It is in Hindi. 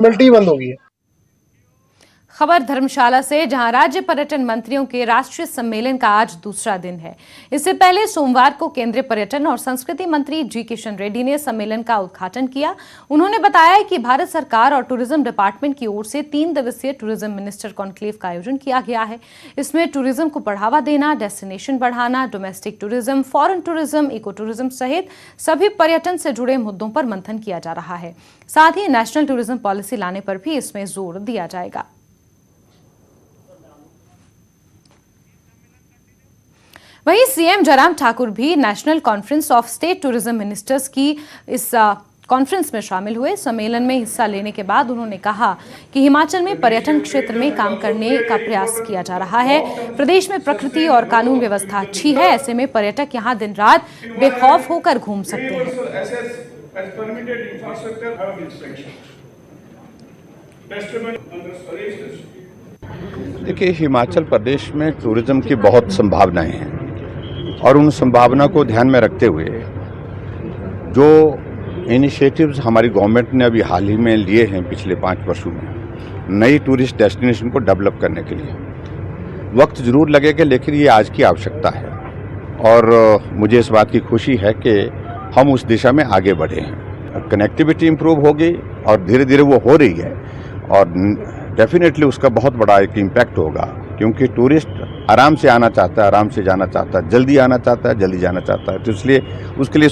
मिल्टी बंद होगी। खबर धर्मशाला से, जहां राज्य पर्यटन मंत्रियों के राष्ट्रीय सम्मेलन का आज दूसरा दिन है। इससे पहले सोमवार को केंद्रीय पर्यटन और संस्कृति मंत्री जी किशन रेड्डी ने सम्मेलन का उद्घाटन किया। उन्होंने बताया कि भारत सरकार और टूरिज्म डिपार्टमेंट की ओर से 3 दिवसीय टूरिज्म मिनिस्टर कॉन्क्लेव का आयोजन किया गया है। इसमें टूरिज्म को बढ़ावा देना, डेस्टिनेशन बढ़ाना, domestic tourism, foreign tourism, eco tourism सहित सभी पर्यटन से जुड़े मुद्दों पर मंथन किया जा रहा है। साथ ही नेशनल टूरिज्म पॉलिसी लाने पर भी इसमें जोर दिया जाएगा। वहीं सीएम जयराम ठाकुर भी national conference of state tourism ministers की इस कॉन्फ्रेंस में शामिल हुए। सम्मेलन में हिस्सा लेने के बाद उन्होंने कहा कि हिमाचल में पर्यटन क्षेत्र में काम करने का प्रयास किया जा रहा है। प्रदेश में प्रकृति और कानून व्यवस्था अच्छी है, ऐसे में पर्यटक यहां दिन रात बेखौफ होकर घूम सकते हैं। देखिए, हिमाचल प्रदेश में टूरिज्म की बहुत संभावनाएं हैं और उन संभावना को ध्यान में रखते हुए जो इनिशिएटिव्स हमारी गवर्नमेंट ने अभी हाल ही में लिए हैं पिछले 5 वर्षों में, नई टूरिस्ट डेस्टिनेशन को डेवलप करने के लिए वक्त जरूर लगेगा, लेकिन ये आज की आवश्यकता है और मुझे इस बात की खुशी है कि हम उस दिशा में आगे बढ़े हैं। कनेक्टिविटी इंप्रूव होगी और धीरे धीरे वो हो रही है और डेफिनेटली उसका बहुत बड़ा एक इम्पैक्ट होगा, क्योंकि टूरिस्ट आराम से आना चाहता है, आराम से जाना चाहता है, जल्दी आना चाहता है, जल्दी जाना चाहता है, तो इसलिए उसके लिए